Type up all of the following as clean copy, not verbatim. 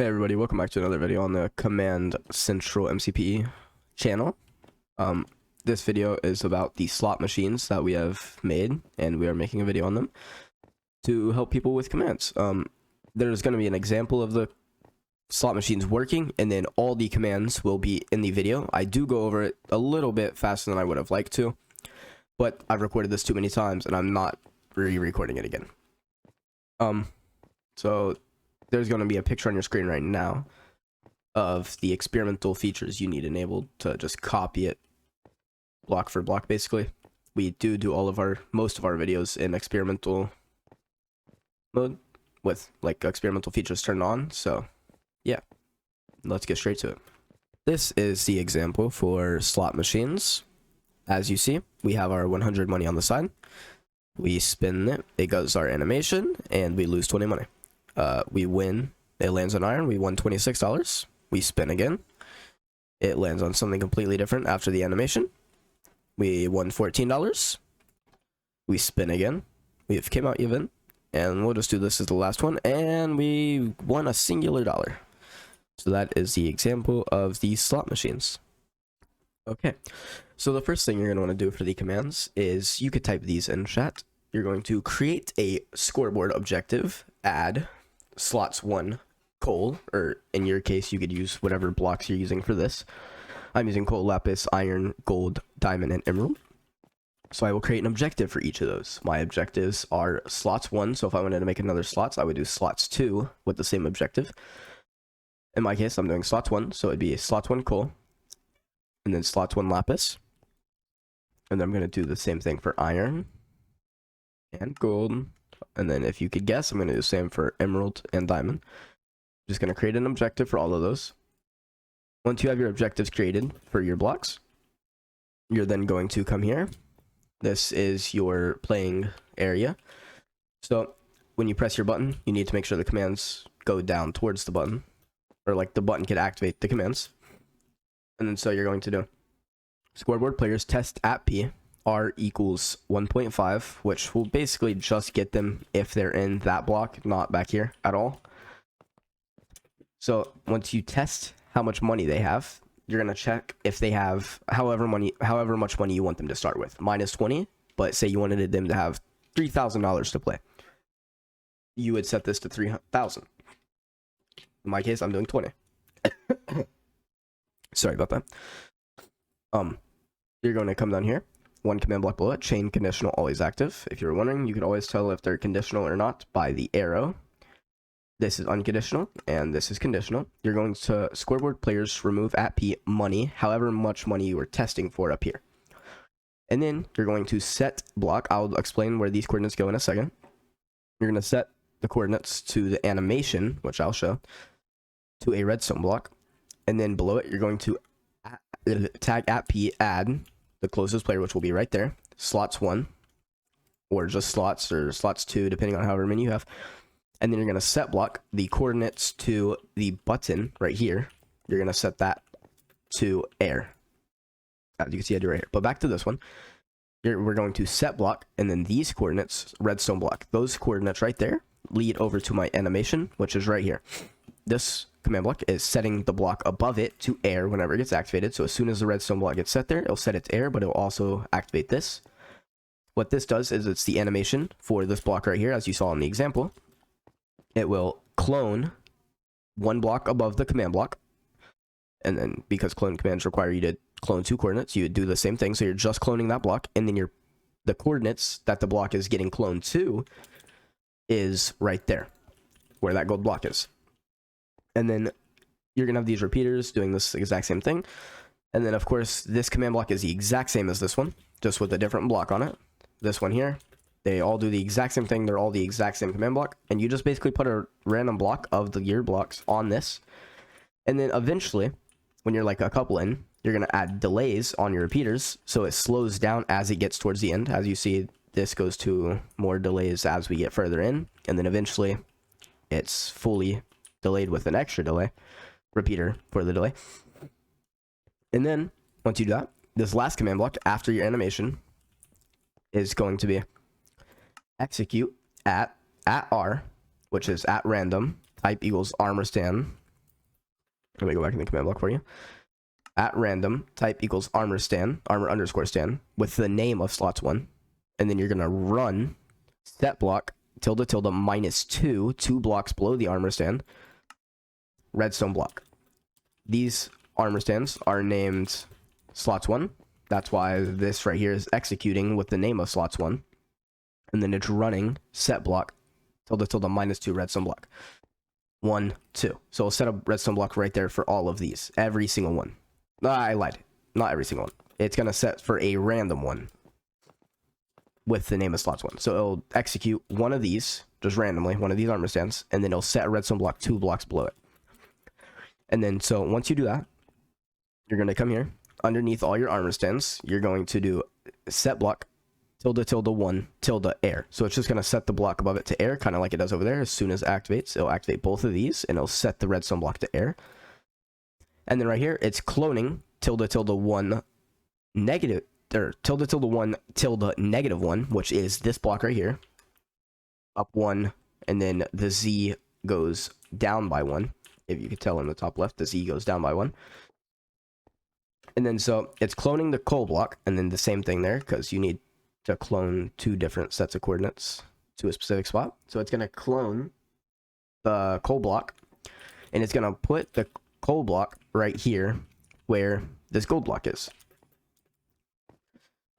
Hey everybody, welcome back to another video on the Command Central MCPE channel. This video is about the slot machines that we have made, and we are making a video on them to help people with commands. There's going to be an example of the slot machines working, and then all the commands will be in the video. I do go over it a little bit faster than I would have liked to, but I've recorded this too many times, and I'm not re-recording it again. So there's going to be a picture on your screen right now of the experimental features you need enabled to just copy it block for block. Basically, we do most of our videos in experimental mode with like experimental features turned on. So yeah, let's get straight to it. This is the example for slot machines. As you see, we have our 100 money on the side. We spin it, it goes our animation, and we lose 20 money. We win, it lands on iron, we won $26. We spin again, it lands on something completely different after the animation. We won $14. We spin again, we came out even, and we'll just do this as the last one, and we won a singular dollar. So that is the example of the slot machines. Okay, so the first thing you're going to want to do for the commands is you could type these in chat. You're going to create a scoreboard objective, add slots 1 coal, or in your case you could use whatever blocks you're using for this. I'm using coal, lapis, iron, gold, diamond, and emerald. So I will create an objective for each of those. My objectives are slots 1, so if I wanted to make another slots, I would do slots 2 with the same objective. In my case, I'm doing slots 1, so it'd be slots 1 coal, and then slots 1 lapis. And then I'm going to do the same thing for iron and gold. And then if you could guess, I'm going to do the same for emerald and diamond. I'm just going to create an objective for all of those. Once you have your objectives created for your blocks, you're then going to come here. This is your playing area. So when you press your button, you need to make sure the commands go down towards the button, or like the button can activate the commands. And then so you're going to do scoreboard players test at P R equals 1.5, which will basically just get them if they're in that block, not back here at all. So once you test how much money they have, you're going to check if they have however much money you want them to start with. Minus 20, but say you wanted them to have $3,000 to play. You would set this to 3,000. In my case, I'm doing 20. Sorry about that. You're going to come down here. One command block below it, chain conditional always active. If you're wondering, you can always tell if they're conditional or not by the arrow. This is unconditional, and this is conditional. You're going to scoreboard players remove at P money, however much money you were testing for up here. And then you're going to set block. I'll explain where these coordinates go in a second. You're going to set the coordinates to the animation, which I'll show, to a redstone block. And then below it, you're going to tag at P add the closest player, which will be right there, slots 1, or just slots, or slots 2, depending on however many you have. And then you're going to set block the coordinates to the button right here. You're going to set that to air. As you can see, I do right here. But back to this one. We're going to set block, and then these coordinates, redstone block. Those coordinates right there lead over to my animation, which is right here. This command block is setting the block above it to air whenever it gets activated. So as soon as the redstone block gets set there, it'll set it to air, but it'll also activate this. What this does is it's the animation for this block right here, as you saw in the example. It will clone one block above the command block. And then because clone commands require you to clone 2 coordinates, you would do the same thing. So you're just cloning that block, and then the coordinates that the block is getting cloned to is right there, where that gold block is. And then you're going to have these repeaters doing this exact same thing. And then, of course, this command block is the exact same as this one, just with a different block on it. This one here, they all do the exact same thing. They're all the exact same command block. And you just basically put a random block of the gear blocks on this. And then eventually, when you're like a couple in, you're going to add delays on your repeaters, so it slows down as it gets towards the end. As you see, this goes to more delays as we get further in. And then eventually, it's fully delayed with an extra delay repeater for the delay. And then once you do that, this last command block after your animation is going to be execute at R, which is at random, type equals armor stand, Let me go back in the command block for you. At random, type equals armor underscore stand, with the name of slots 1. And then you're going to run set block tilde tilde -2, 2 blocks below the armor stand, redstone block. These armor stands are named slots 1. That's why this right here is executing with the name of slots 1. And then it's running set block tilde tilde -2 redstone block. 1, 2. So we'll set a redstone block right there for all of these. Every single one. I lied. Not every single one. It's going to set for a random one with the name of slots 1. So it'll execute one of these, just randomly, one of these armor stands, and then it'll set a redstone block 2 blocks below it. And then, so once you do that, you're going to come here. Underneath all your armor stands, you're going to do set block tilde tilde 1 tilde air. So it's just going to set the block above it to air, kind of like it does over there. As soon as it activates, it'll activate both of these, and it'll set the redstone block to air. And then right here, it's cloning tilde tilde 1 negative, or tilde tilde 1 tilde -1, which is this block right here. Up 1, and then the Z goes down by 1. If you could tell in the top left, the Z goes down by 1. And then so it's cloning the coal block, and then the same thing there, because you need to clone 2 different sets of coordinates to a specific spot. So it's going to clone the coal block, and it's going to put the coal block right here where this gold block is.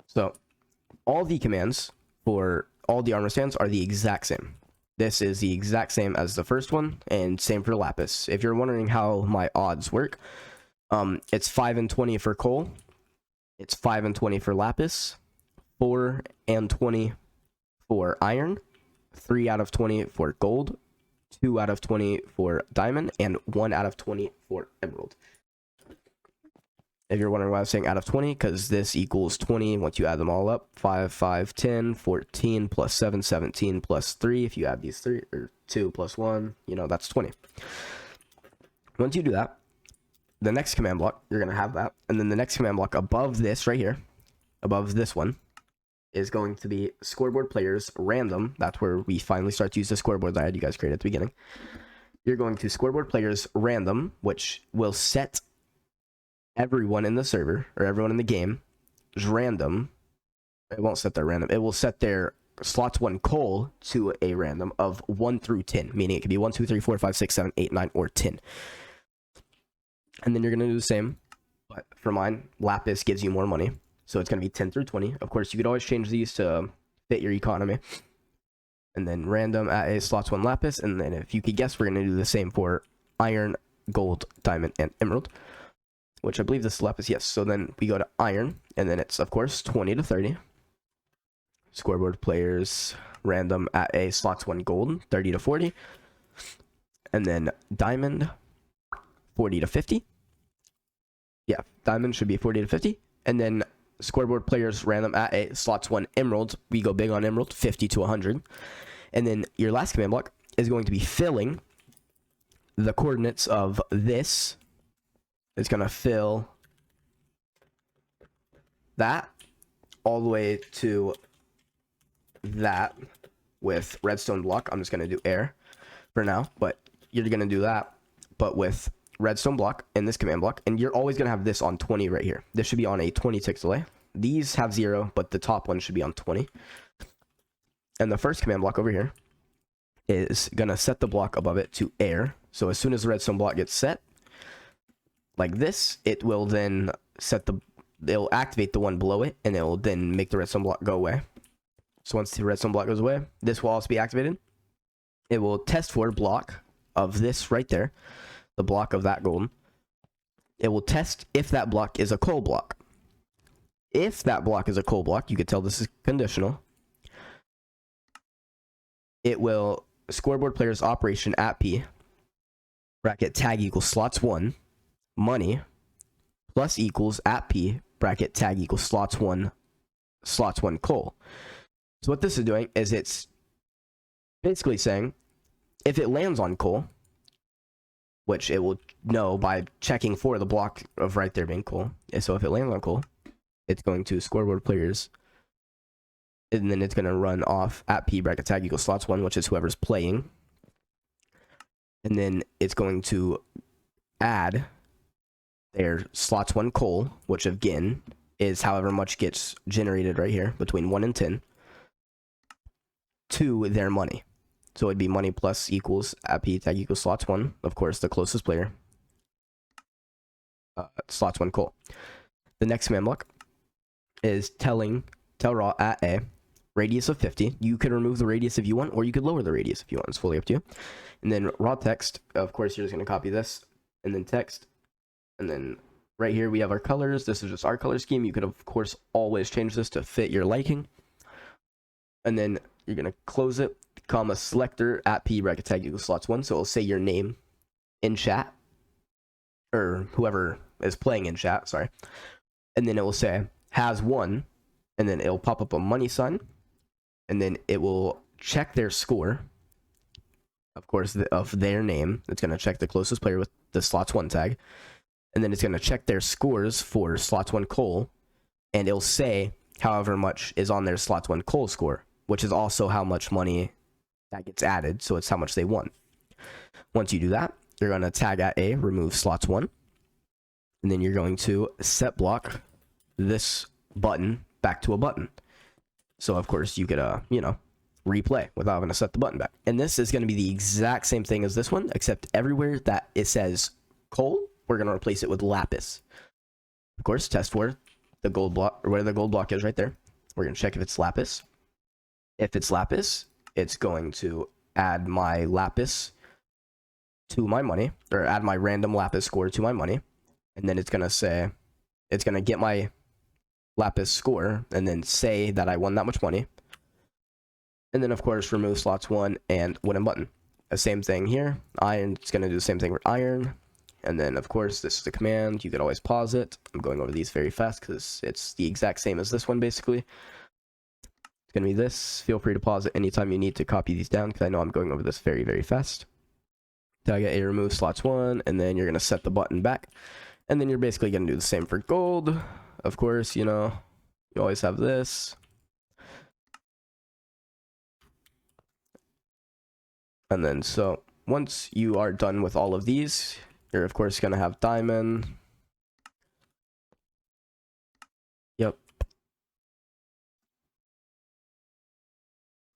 So all the commands for all the armor stands are the exact same. This is the exact same as the first one, and same for lapis. If you're wondering how my odds work, it's 5 and 20 for coal, it's 5 and 20 for lapis, 4 and 20 for iron, 3 out of 20 for gold, 2 out of 20 for diamond, and 1 out of 20 for emerald. If you're wondering why I'm saying out of 20, because this equals 20 once you add them all up. 5, 5, 10, 14, plus 7, 17, plus 3. If you add these 3, or 2 plus 1, you know, that's 20. Once you do that, the next command block, you're going to have that. And then the next command block above this right here, above this one, is going to be scoreboard players random. That's where we finally start to use the scoreboard that I had you guys create at the beginning. You're going to scoreboard players random, which will set everyone in the server, or everyone in the game, is random. It won't set their random. It will set their slots 1 coal to a random of 1 through 10, meaning it could be 1, 2, 3, 4, 5, 6, 7, 8, 9, or 10. And then you're going to do the same, but for mine, lapis gives you more money. So it's going to be 10 through 20. Of course, you could always change these to fit your economy. And then random at a slots 1 lapis. And then if you could guess, we're going to do the same for iron, gold, diamond, and emerald. Which I believe this is lapis, yes. So then we go to iron. And then it's, of course, 20 to 30. Scoreboard players random at a slots 1 gold, 30 to 40. And then diamond, 40 to 50. Yeah, diamond should be 40 to 50. And then scoreboard players random at a slots 1 emerald. We go big on emerald, 50 to 100. And then your last command block is going to be filling the coordinates of this. It's going to fill that all the way to that with redstone block. I'm just going to do air for now, but you're going to do that, but with redstone block in this command block, and you're always going to have this on 20 right here. This should be on a 20 tick delay. These have 0, but the top one should be on 20. And the first command block over here is going to set the block above it to air. So as soon as the redstone block gets set, like this, it will then set the, it'll activate the one below it, and it will then make the redstone block go away. So once the redstone block goes away, this will also be activated. It will test for block of this right there, the block of that golden. It will test if that block is a coal block. If that block is a coal block, you could tell this is conditional. It will scoreboard player's operation at P, bracket tag equals slots 1, money, plus equals at P, bracket tag equals slots 1 coal. So what this is doing is it's basically saying if it lands on coal, which it will know by checking for the block of right there being coal. So if it lands on coal, it's going to scoreboard players, and then it's going to run off at P bracket tag equals slots 1, which is whoever's playing. And then it's going to add their slots 1 coal, which again is however much gets generated right here between 1 and 10, to their money. So it'd be money plus equals at P tag equals slots 1, of course, the closest player, slots 1 coal. The next command block is tell raw at A, radius of 50. You could remove the radius if you want, or you could lower the radius if you want. It's fully up to you. And then raw text, of course, you're just going to copy this, and then text. And then right here we have our colors. This is just our color scheme. You could, of course, always change this to fit your liking. And then you're going to close it, comma, selector at P bracket tag equals slots 1. So it'll say your name in chat, or whoever is playing in chat, sorry. And then it will say has 1, and then it'll pop up a money sign, and then it will check their score, of course, of their name. It's going to check the closest player with the slots 1 tag, and then it's going to check their scores for slots 1 coal, and it'll say however much is on their slots 1 coal score, which is also how much money that gets added, so it's how much they won. Once you do that, you're going to tag at A, remove slots 1, and then you're going to set block this button back to a button. So of course you could replay without having to set the button back. And this is going to be the exact same thing as this one, except everywhere that it says coal, we're going to replace it with lapis. Of course, test for the gold block, or where the gold block is right there. We're going to check if it's lapis. If it's lapis, it's going to add my lapis to my money, or add my random lapis score to my money. And then it's going to say, it's going to get my lapis score and then say that I won that much money. And then of course remove slots 1 and wooden button. The same thing here. Iron, it's going to do the same thing with iron. And then of course this is a command. You could always pause it. I'm going over these very fast because it's the exact same as this one basically. It's going to be this. Feel free to pause it anytime you need to copy these down because I know I'm going over this very, very fast. Tag A, remove slots 1, and then you're going to set the button back. And then you're basically going to do the same for gold. Of course, you always have this. And then, so once you are done with all of these, you're of course going to have diamond. Yep.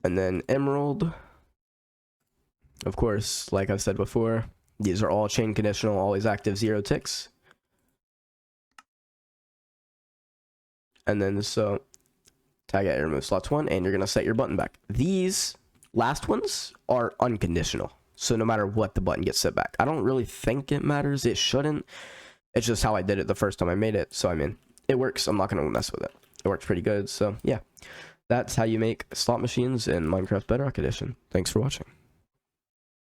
And then emerald. Of course, like I've said before, these are all chain conditional, always active, 0 ticks. And then so tag at remove slots 1, and you're going to set your button back. These last ones are unconditional. So no matter what, the button gets set back. I don't really think it matters. It shouldn't. It's just how I did it the first time I made it. So I mean, it works. I'm not going to mess with it. It works pretty good. So yeah, that's how you make slot machines in Minecraft Bedrock Edition. Thanks for watching.